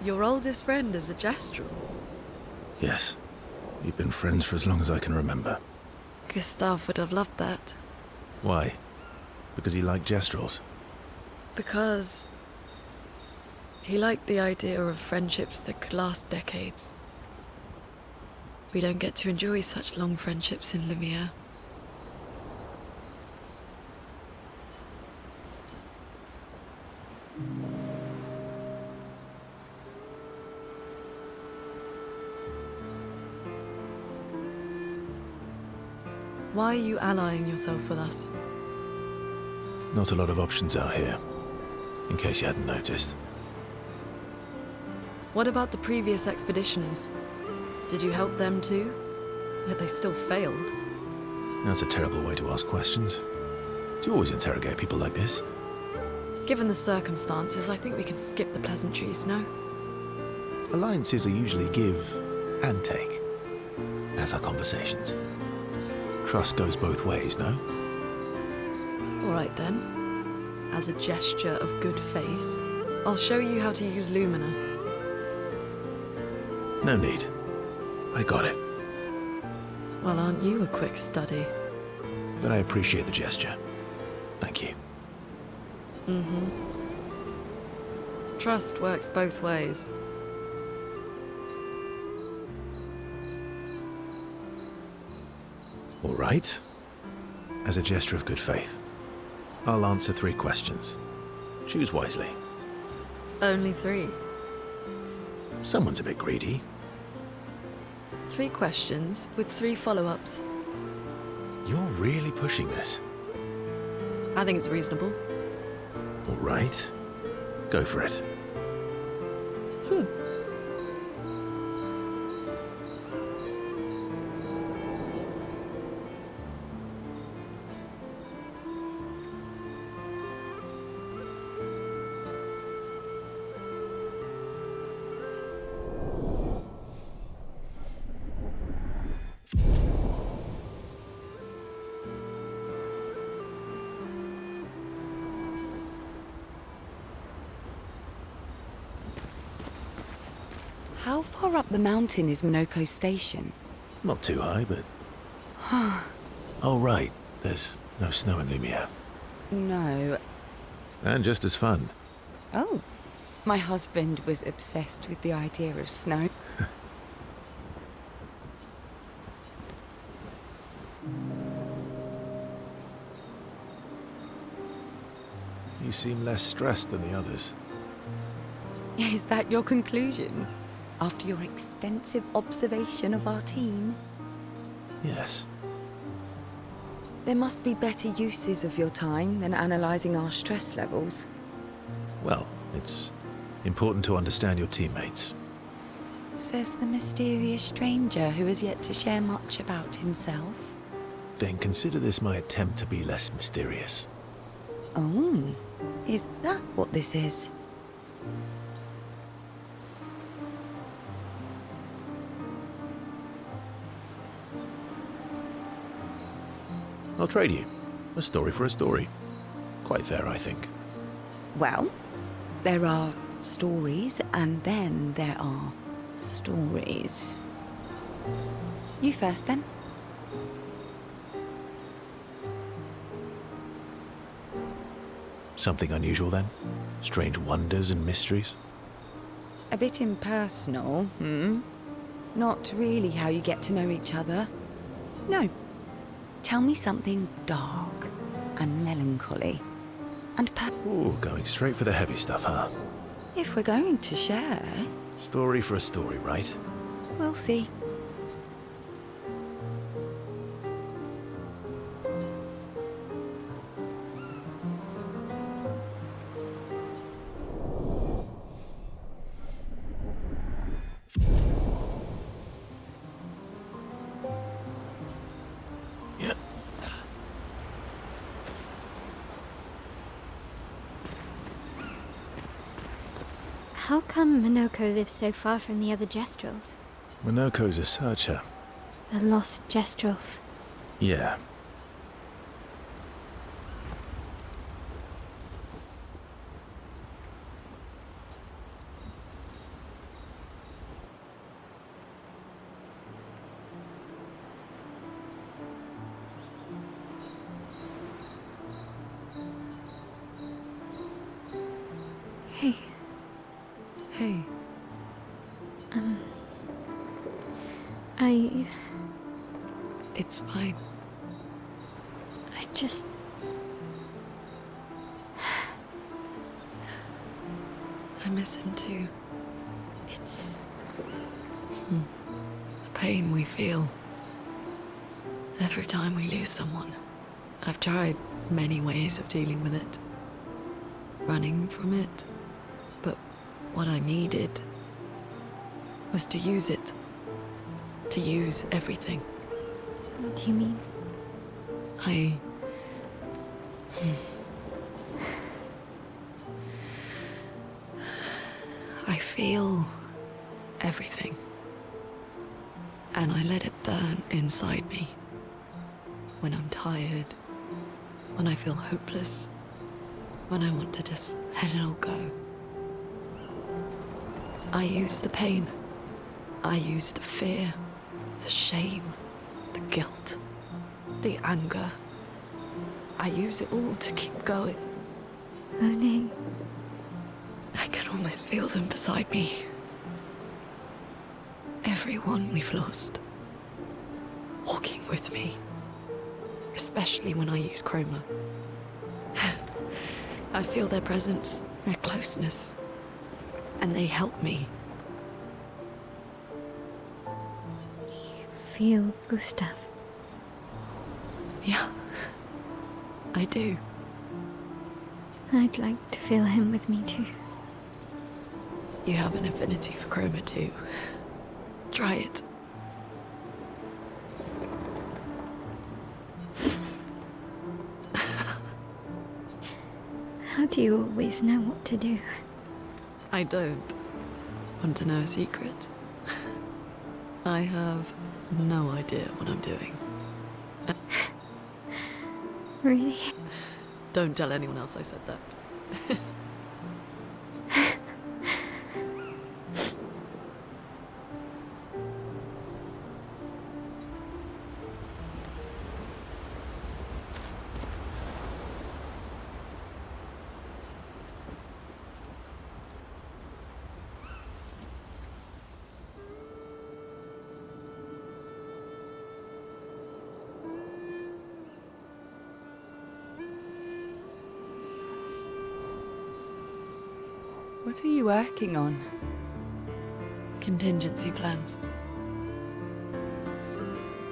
Your oldest friend is a Gestrel. Yes. We've been friends for as long as I can remember. Gustav would have loved that. Why? Because he liked Gestrels? Because he liked the idea of friendships that could last decades. We don't get to enjoy such long friendships in Lumiere. Why are you allying yourself with us? Not a lot of options out here, in case you hadn't noticed. What about the previous expeditioners? Did you help them too? Yet they still failed. That's a terrible way to ask questions. Do you always interrogate people like this? Given the circumstances, I think we can skip the pleasantries, no? Alliances are usually give and take, as are conversations. Trust goes both ways, no? All right then. As a gesture of good faith, I'll show you how to use Lumina. No need. I got it. Well, aren't you a quick study? But I appreciate the gesture. Thank you. Mm-hmm. Trust works both ways. All right. As a gesture of good faith, I'll answer 3 questions. Choose wisely. Only 3. Someone's a bit greedy. 3 questions with 3 follow-ups. You're really pushing this. I think it's reasonable. All right. Go for it. How far up the mountain is Minoko Station? Not too high, but... Oh, right. There's no snow in Lumiere. No. And just as fun. Oh. My husband was obsessed with the idea of snow. You seem less stressed than the others. Is that your conclusion? After your extensive observation of our team? Yes. There must be better uses of your time than analysing our stress levels. Well, it's important to understand your teammates. Says the mysterious stranger who has yet to share much about himself. Then consider this my attempt to be less mysterious. Oh, is that what this is? I'll trade you. A story for a story. Quite fair, I think. Well, there are stories, and then there are stories. You first, then. Something unusual, then? Strange wonders and mysteries? A bit impersonal, Not really how you get to know each other. No. Tell me something dark and melancholy. And Ooh, going straight for the heavy stuff, huh? if we're going to share, Story for a story, right? we'll see. Yeah. How come Minoko lives so far from the other Gestrels? Minoko's a searcher. The lost Gestrels. Yeah. Hey, Hey, I it's fine. just... I miss him too. It's... The pain we feel every time we lose someone. I've tried many ways of dealing with it, running from it, but what I needed was to use it, to use everything. What do you mean? I feel everything, and I let it burn inside me. When I'm tired, when I feel hopeless, when I want to just let it all go. I use the pain. I use the fear, the shame, the guilt, the anger. I use it all to keep going. Monet, I can almost feel them beside me. Everyone we've lost. Walking with me. Especially when I use chroma. I feel their presence, their closeness. And they help me. feel Gustav. Yeah, I do. I'd like to feel him with me too. You have an affinity for chroma too. Try it. How do you always know what to do? I don't. Want to know a secret? I have no idea what I'm doing. Really? Don't tell anyone else I said that. What are you working on? Contingency plans.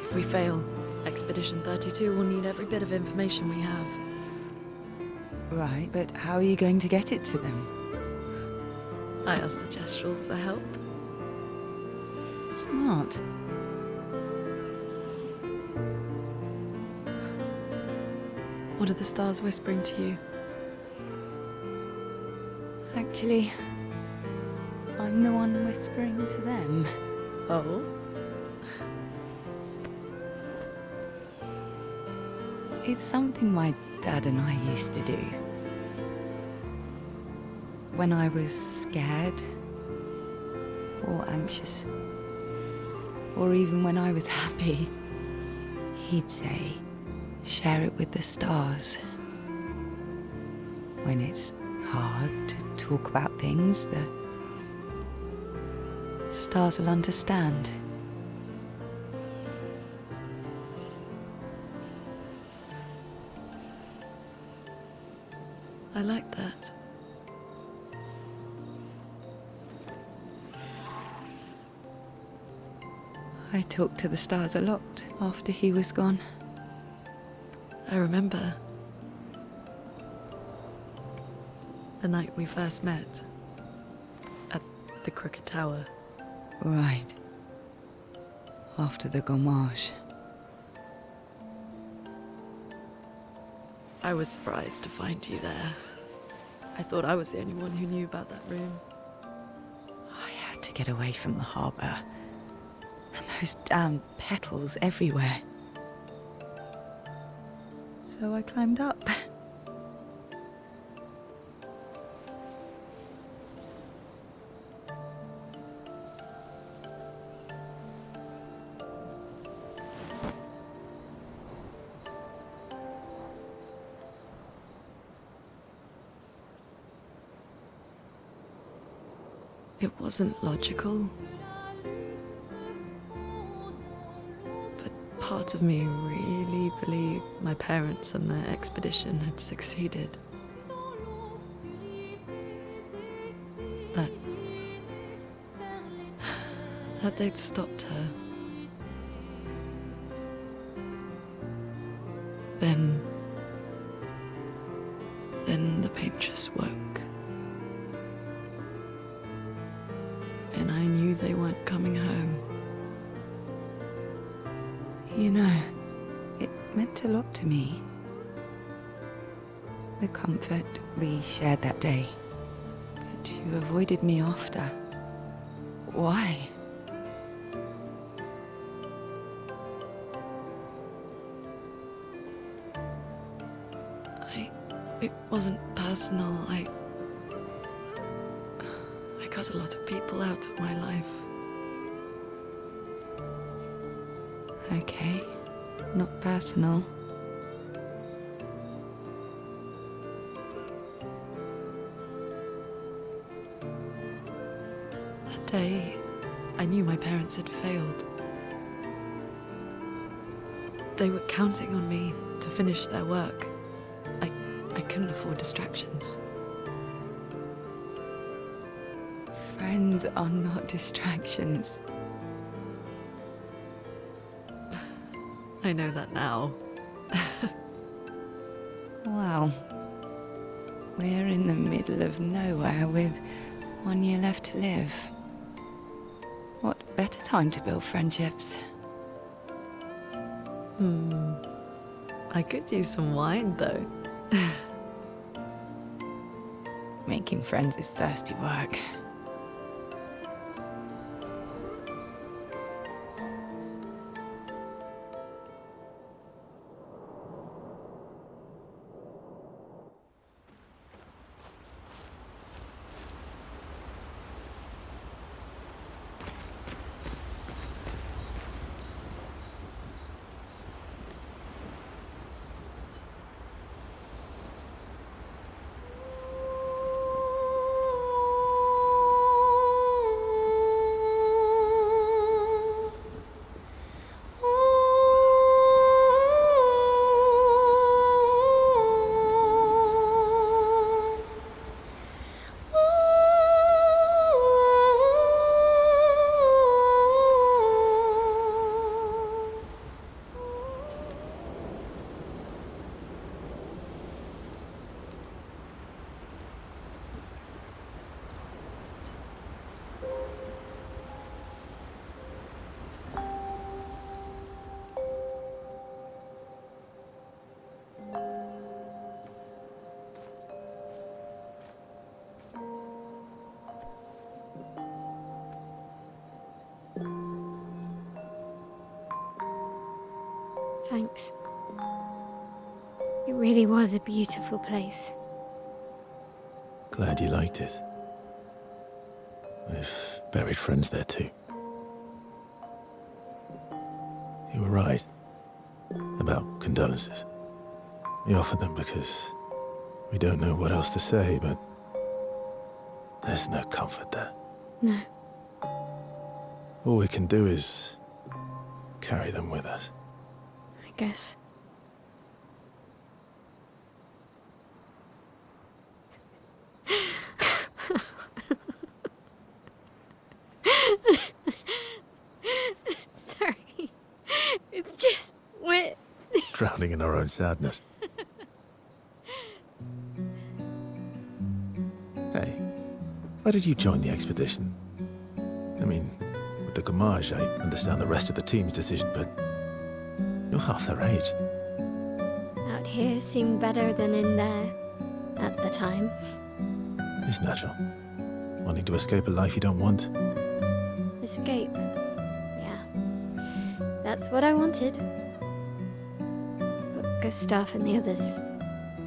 If we fail, Expedition 32 will need every bit of information we have. Right, but how are you going to get it to them? I asked the Gestrals for help. Smart. What are the stars whispering to you? Actually, I'm the one whispering to them. Oh? It's something my dad and I used to do. When I was scared, or anxious, or even when I was happy, he'd say, share it with the stars. When it's hard to talk about things, the stars will understand. I like that. I talked to the stars a lot after he was gone. I remember the night we first met at the Crooked Tower. Right. After the gommage. I was surprised to find you there. I thought I was the only one who knew about that room. I had to get away from the harbour. And those damn petals everywhere. So I climbed up. It wasn't logical. But part of me really believed my parents and their expedition had succeeded. That they'd stopped her. Then the paintress woke. And I knew they weren't coming home. You know, it meant a lot to me. The comfort we shared that day. But you avoided me after. Why? It wasn't personal. I cut a lot of people out of my life. Okay, not personal. That day, I knew my parents had failed. They were counting on me to finish their work. I couldn't afford distractions. Friends are not distractions. I know that now. Wow. We're in the middle of nowhere with 1 year left to live. What better time to build friendships? I could use some wine, though. Making friends is thirsty work. Thanks. It really was a beautiful place. Glad you liked it. We've buried friends there too. You were right about condolences. We offered them because we don't know what else to say, but there's no comfort there. No. All we can do is carry them with us. I guess. Sorry. It's just we're Drowning in our own sadness. Hey, why did you join the expedition? I mean, with the Gommage, I understand the rest of the team's decision, but you're half their age. out here seemed better than in there at the time. It's natural. Wanting to escape a life you don't want. Escape. Yeah. That's what I wanted. But Gustav and the others,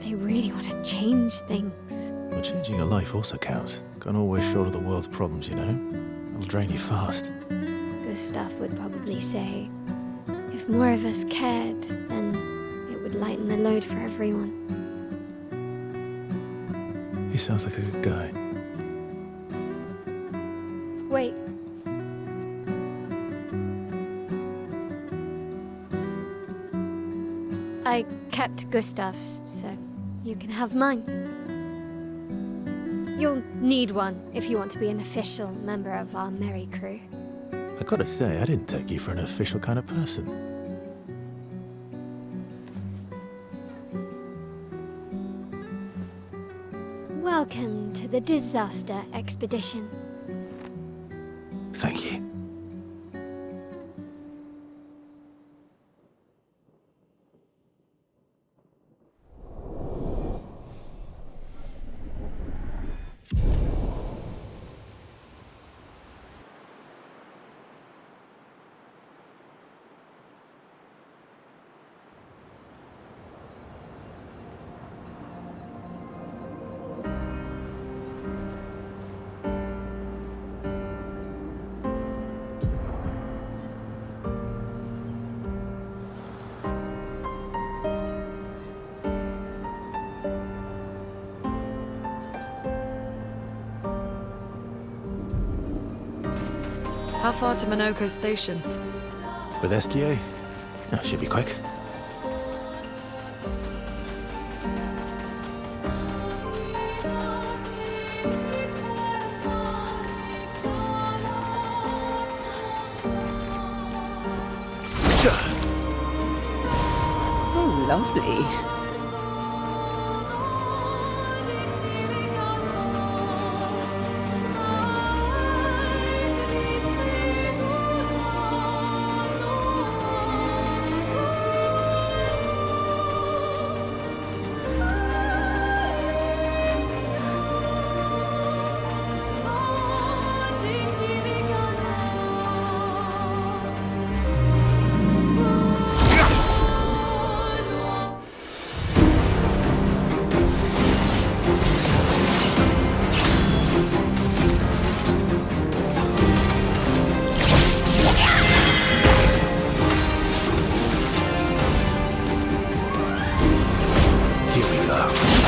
they really want to change things. But changing a life also counts. Can't always shoulder the world's problems, you know? It'll drain you fast. Gustav would probably say, if more of us cared, then it would lighten the load for everyone. He sounds like a good guy. Wait. I kept Gustav's, so you can have mine. You'll need one if you want to be an official member of our merry crew. I gotta say, I didn't take you for an official kind of person. Welcome to the disaster expedition. Thank you. How far to Minoko Station? With SGA? That should be quick. Oh, lovely. Here we go.